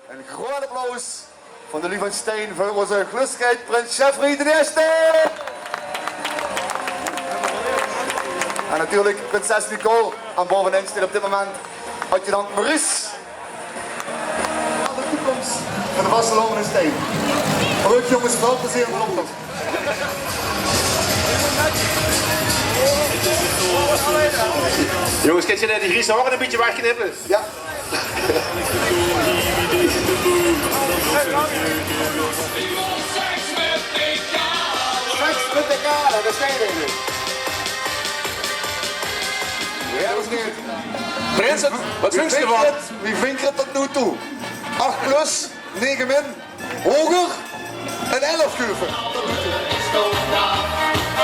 Een groot applaus van de lieve Stein voor onze glustigheid Prins Jeffrey de eerste. En natuurlijk prinses Nicole. En bovenin staat op dit moment adjudant Maurice. De toekomst van de vastlopende Stein. Goed jongens, veel plezier in de optocht. Jongens, kijk je naar die Griekse horen een beetje wegknippen? Ja. Seks met de kale, dat zijn we. Ja, dat is niet. Prins, wat vind je ervan? Wie vindt het tot nu toe? 8 plus, 9 min, hoger en 11 kurven. Tot nu toe.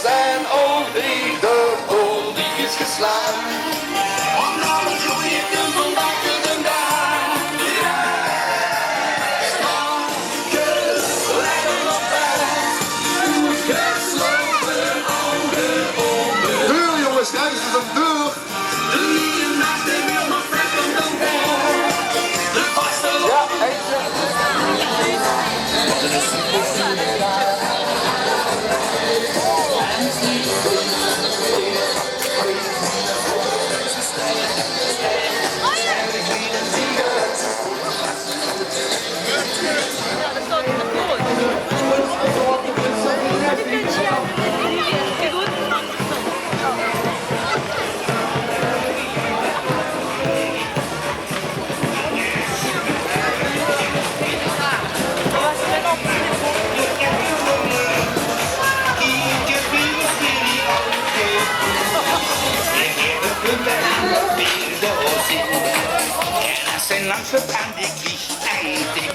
Zijn olie, de bol die is geslagen. Om nou een goeie kunt van bakken en daar. Stankes, lekker op bed. Gesloten ogen open. Deur jongens, kijk eens, dat is een deur. De lieve nacht en weer nog vet van de bol. De vaste loop. Ja, eentje. En langs het aan die kies eindig.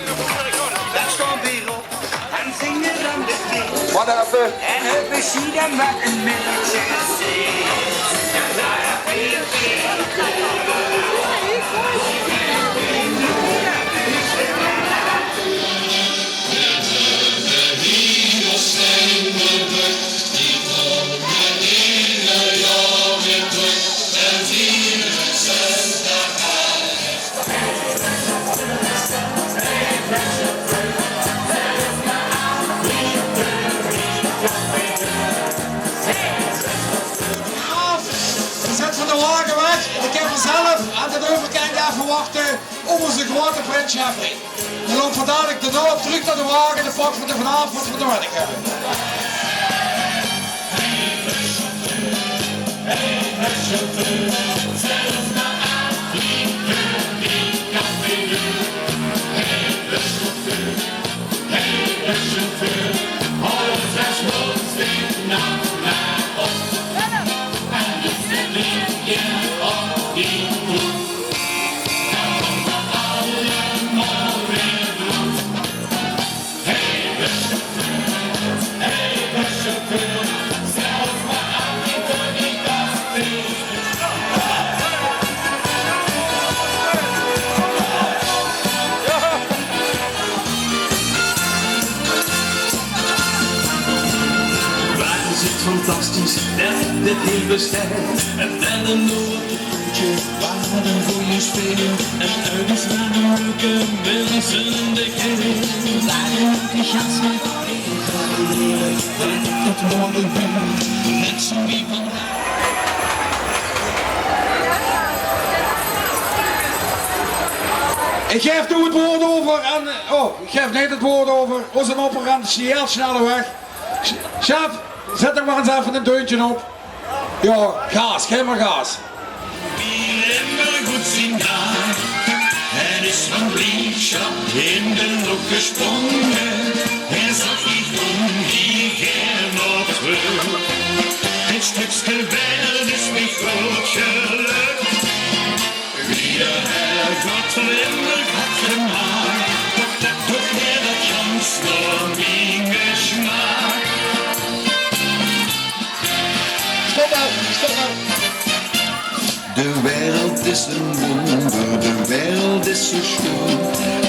Daar stond weer op en zingen dan de knie. Wat even. En het bezie dan wat een mannetje zegt. En daar heb Ik heb vanzelf aan de overkant daar verwachten op onze grote Prins Jeffrey. Dan loopt vandaag de nood terug naar de wagen, de fok van de vanavond wat we nodig hebben. Hey, dit heel bestemd. En verder nog op het puntje waar een goede speel. En uit is naar de leuke mensen in de keel. Waar een enthousiasme tegen tot morgen net zo wie van. Ik geef nu het woord over aan... ik geef niet het woord over onze operant heel snelle weg. Chef, zet er maar eens even een deuntje op. Ja, gas, geef maar gas. Wie immer goed zien daar. Er is van blijdschap in de lucht gesprongen. Er zag ik die gern op terug. Het stukje wereld is niet groot geluk. Wie de Herrgott immer hat gemacht. Doch der dat ganz nur mein Geschmack. Stop nou, stop nou. De wereld is een wonder, de wereld is zo schoon.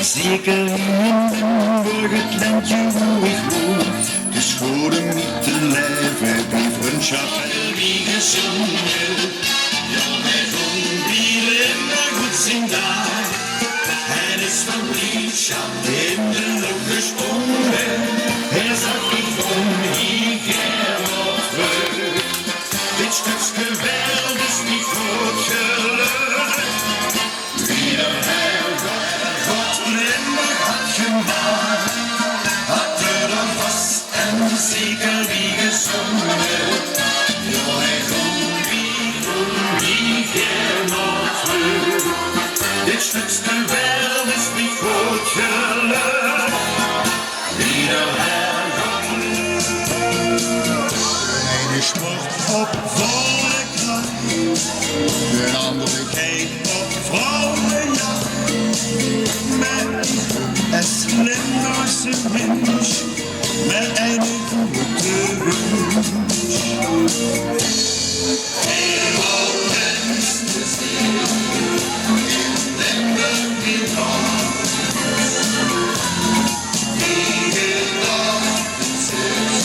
Zeker in Limburg, het landje waar ik woon. De schone met te leven, die vriendschap en wie gezongen. Ja, hij vond die immer goed zien daar. Hij is van blijdschap in de lucht gesprongen. Hij zag ik van hier gern op terug. Dit stukje wereld is niet groot geluk. Wie de Herrgott nimmer had gemaakt, had dan vast en zeker wie gezongen. Ja, hij komt wie gern op terug. Dit stukje wereld is niet groot geluk. Wie de Herrgott ene sport op volle kracht, de andere kijkt op vrouwenjacht. Met een slimmerse mens, met een goede wens. Heel wat mensen zien, in Limburg in hand. Iedere dag een zus,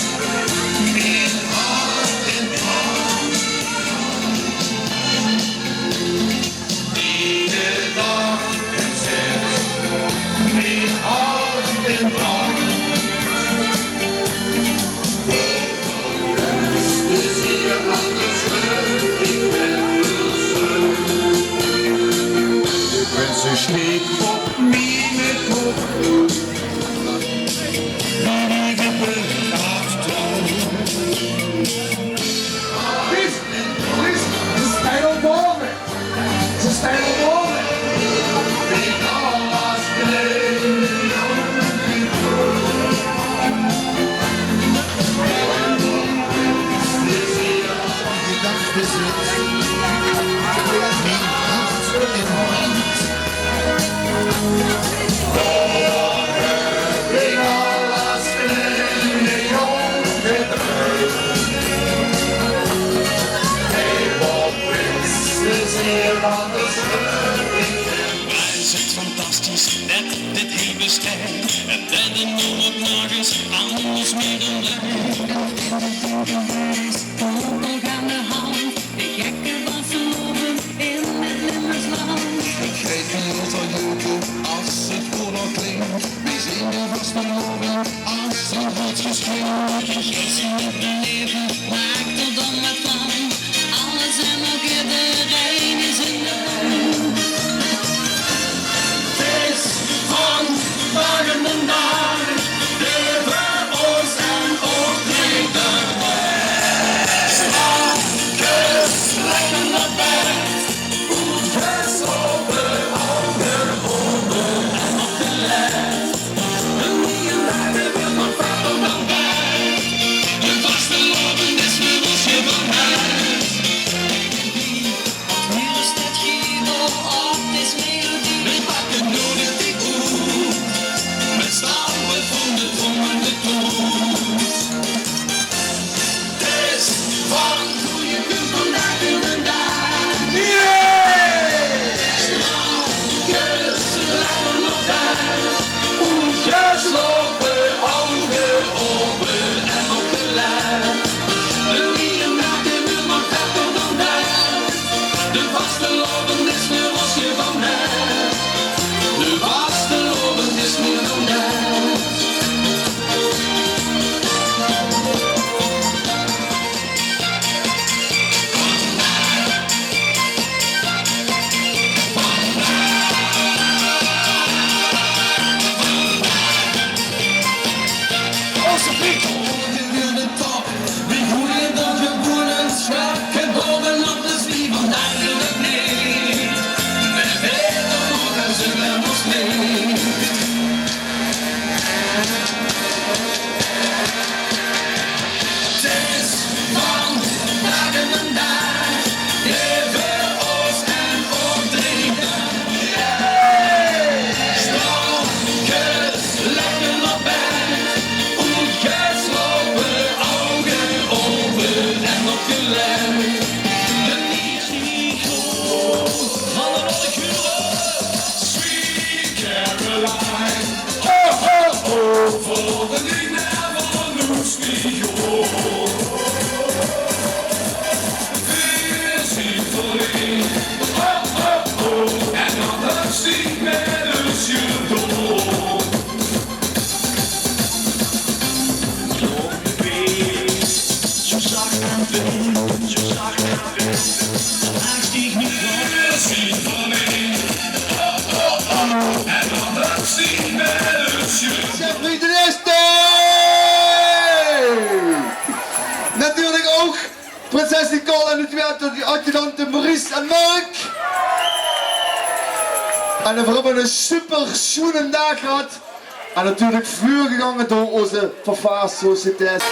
met hart in hand. Iedere dag een zus, met hart in hand. Dus hier aan de sleutel, ik ben de prinses steekt op mijn kop. Die gebeurt aftoon. Please, ze staan al boven. Ze staan al boven. Ik alles beleven. Die dag bezit, mijn hart in hand. Ik alles beleven, jongen terug. Hey, Bob, prinses, hier aan de sleutel. Hij zegt fantastisch, net dit heel bestemd. En verder noem ik nog eens anders meer dan blij. Aan de hand, de gekke was lopen in het Limburgsland. Ik greep een lot al joeken als het prinses Nicole en de adjudanten Maurice en Mark. En we hebben een super schoenen dag gehad. En natuurlijk vuur gegangen door onze vervaarsociëteit.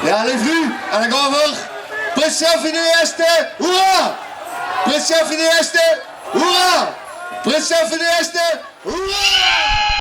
Ja, lief nu. En dan gaan we. Prins Jeffrey de eerste. Hoera! Prins Jeffrey de eerste. Hoera! Prins Jeffrey de eerste. Hoera!